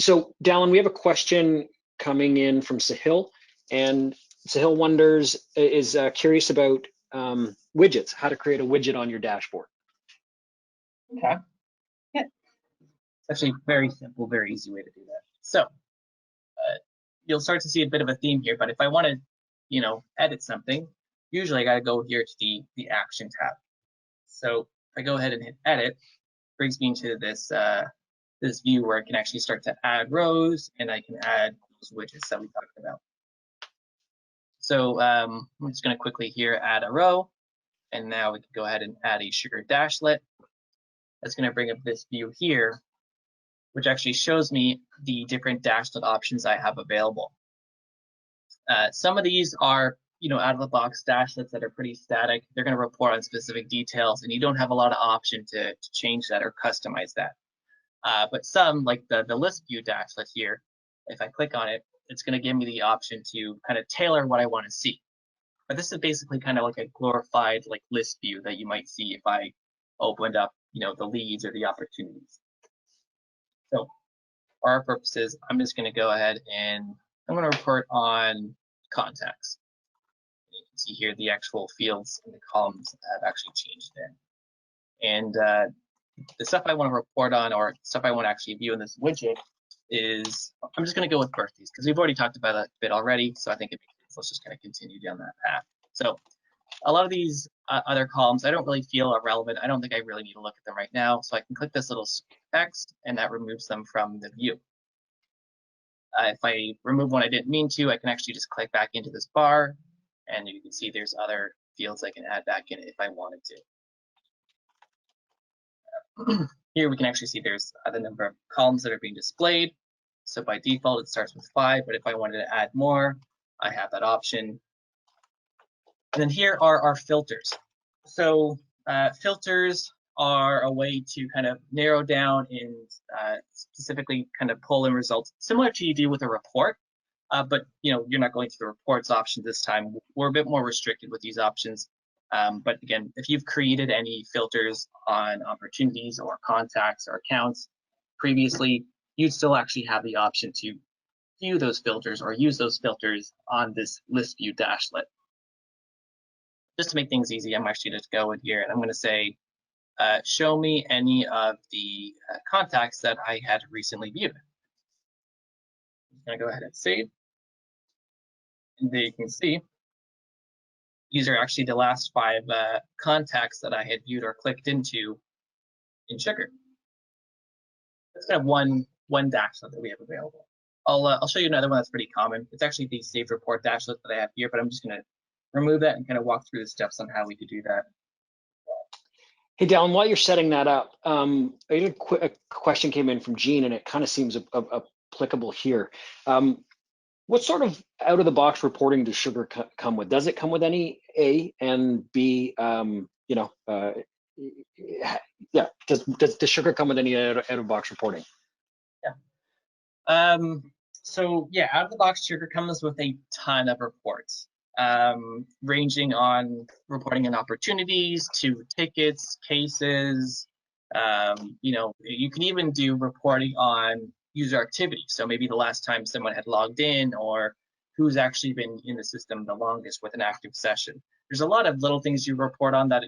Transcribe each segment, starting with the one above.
So Dallin, we have a question coming in from Sahil, and Sahil wonders, is curious about widgets, how to create a widget on your dashboard. Okay. Yeah. It's actually very simple, very easy way to do that. So you'll start to see a bit of a theme here, but if I want to, edit something, usually I got to go here to the action tab. So if I go ahead and hit edit, it brings me into this this view where I can actually start to add rows and I can add those widgets that we talked about. So I'm just going to quickly here add a row, and now we can go ahead and add a sugar dashlet. That's going to bring up this view here, which actually shows me the different dashlet options I have available. Some of these are, out of the box dashlets that are pretty static. They're going to report on specific details, and you don't have a lot of option to change that or customize that. But some, like the list view dashlet here, if I click on it, it's going to give me the option to kind of tailor what I want to see. But this is basically kind of like a glorified list view that you might see if I opened up, the leads or the opportunities. So for our purposes, I'm just going to go ahead and I'm going to report on contacts. You can see here the actual fields and the columns have actually changed there. And the stuff I want to report on, or stuff I want to actually view in this widget, is I'm just going to go with birthdays because we've already talked about that a bit already. So I think it makes sense. Let's just kind of continue down that path. So a lot of these other columns I don't really feel are relevant. I don't think I really need to look at them right now. So I can click this little text and that removes them from the view. If I remove one I didn't mean to, I can actually just click back into this bar, and you can see there's other fields I can add back in if I wanted to. Here we can actually see there's the number of columns that are being displayed. So by default, it starts with 5, but if I wanted to add more, I have that option. And then here are our filters. So filters are a way to kind of narrow down and specifically kind of pull in results, similar to you do with a report. But you're not going through the reports option this time. We're a bit more restricted with these options. But again, if you've created any filters on opportunities or contacts or accounts previously, you'd still actually have the option to view those filters or use those filters on this list view dashlet. Just to make things easy, I'm actually just going here and I'm going to say, show me any of the contacts that I had recently viewed. I'm going to go ahead and save. And there you can see these are actually the last 5 contacts that I had viewed or clicked into in Sugar. That's kind of one dashlet that we have available. I'll show you another one that's pretty common. It's actually the saved report dashlet that I have here, but I'm just going to remove that and kind of walk through the steps on how we could do that. Hey, Dallin, while you're setting that up, a question came in from Gene, and it kind of seems applicable here. What sort of out-of-the-box reporting does Sugar come with? Does it come with any A, and B, does Sugar come with any out-of-the-box reporting? Yeah. So yeah, out-of-the-box Sugar comes with a ton of reports. Ranging on reporting on opportunities to tickets, cases. You can even do reporting on user activity. So maybe the last time someone had logged in, or who's actually been in the system the longest with an active session. There's a lot of little things you report on that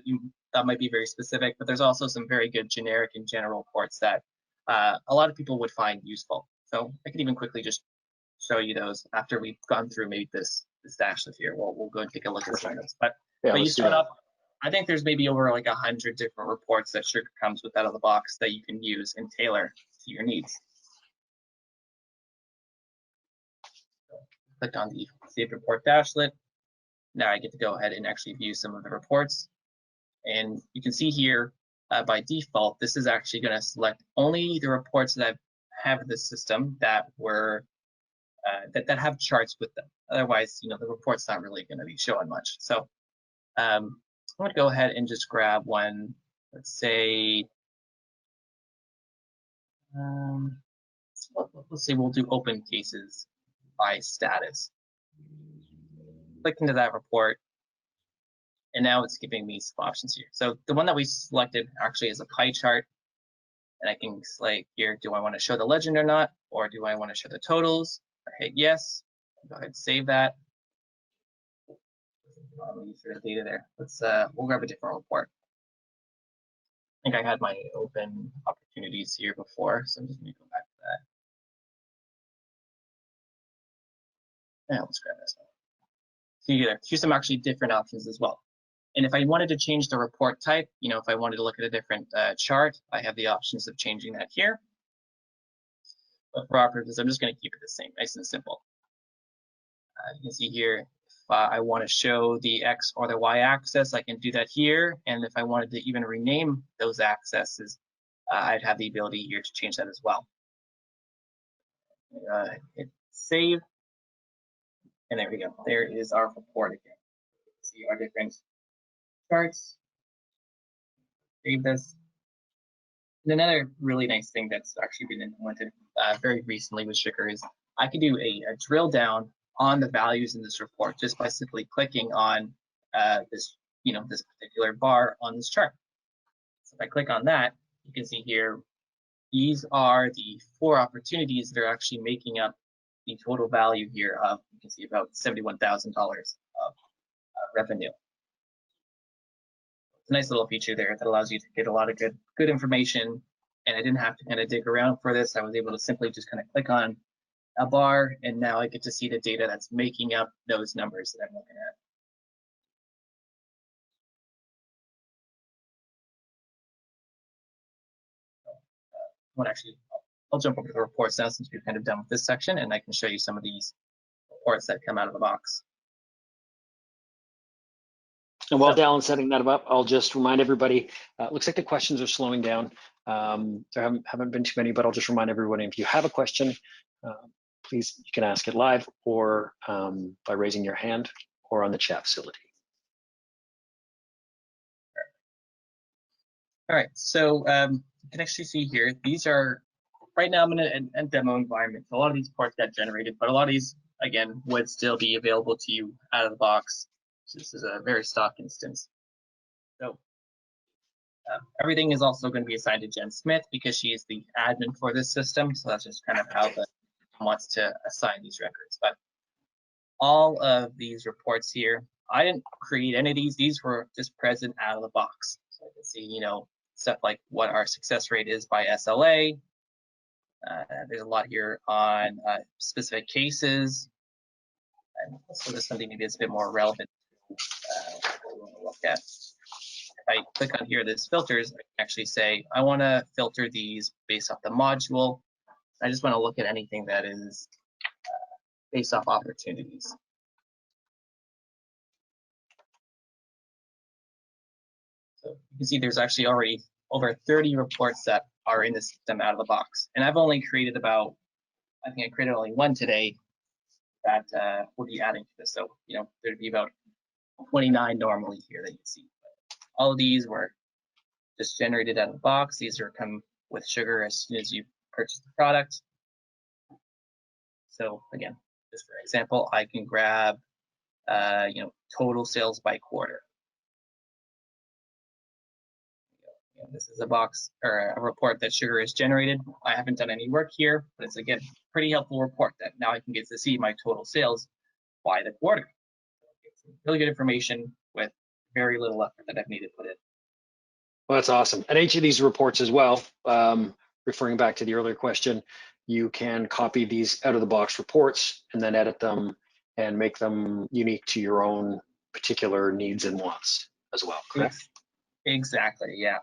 might be very specific, but there's also some very good generic and general reports that a lot of people would find useful. So I can even quickly just show you those after we've gone through maybe this dashlet here. We'll go and take a look at some of those. But you start up, I think there's maybe over 100 different reports that Sugar comes with out of the box that you can use and tailor to your needs. So, click on the Save Report dashlet. Now I get to go ahead and actually view some of the reports. And you can see here, by default, this is actually going to select only the reports that have the system that were that have charts with them. Otherwise, the report's not really going to be showing much. So I'm going to go ahead and just grab one. Let's say, let's say we'll do open cases by status. Click into that report, and now it's giving me some options here. So the one that we selected actually is a pie chart. And I can select here, do I want to show the legend or not? Or do I want to show the totals? I hit yes. Go ahead and save that. Use the data there. We'll grab a different report. I think I had my open opportunities here before, so I'm just going to go back to that. And let's grab this one. See here's some actually different options as well. And if I wanted to change the report type, if I wanted to look at a different chart, I have the options of changing that here. But for our purposes, I'm just going to keep it the same, nice and simple. You can see here, if I want to show the X or the Y axis, I can do that here. And if I wanted to even rename those axes, I'd have the ability here to change that as well. Hit save. And there we go. There is our report again. See our different charts. Save this. And another really nice thing that's actually been implemented very recently with Sugar is I can do a drill down on the values in this report just by simply clicking on this particular bar on this chart. So if I click on that, you can see here, these are the 4 opportunities that are actually making up the total value here of, you can see about $71,000 of revenue. It's a nice little feature there that allows you to get a lot of good information, and I didn't have to kind of dig around for this. I was able to simply just kind of click on a bar, and now I get to see the data that's making up those numbers that I'm looking at. I'll jump over to the reports now since we've kind of done with this section, and I can show you some of these reports that come out of the box. And while Dallin's setting that up, I'll just remind everybody, it looks like the questions are slowing down. There haven't been too many, but I'll just remind everybody, if you have a question, please, you can ask it live or by raising your hand or on the chat facility. All right, so you can actually see here, these are, right now I'm in a demo environment. So a lot of these reports got generated, but a lot of these, again, would still be available to you out of the box. So this is a very stock instance. So everything is also going to be assigned to Jen Smith because she is the admin for this system. So that's just kind of how the wants to assign these records. But all of these reports here, I didn't create any of these. These were just present out of the box. So I can see, stuff like what our success rate is by SLA. There's a lot here on specific cases. And so there's something maybe that's a bit more relevant to what we want to look at. If I click on here, this filters, I can actually say, I want to filter these based off the module. I just want to look at anything that is based off opportunities. So you can see there's actually already over 30 reports that are in the system out of the box. And I've only created about, I think I created only one today that will be adding to this. So, there'd be about 29 normally here that you see. All of these were just generated out of the box. These are come with Sugar as soon as you purchase the product. So again, just for example, I can grab, total sales by quarter. This is a box or a report that Sugar has generated. I haven't done any work here, but it's again pretty helpful report that now I can get to see my total sales by the quarter. It's really good information with very little effort that I've needed to put in. Well, that's awesome. And each of these reports as well, referring back to the earlier question, you can copy these out of the box reports and then edit them and make them unique to your own particular needs and wants as well, correct? Exactly, yeah.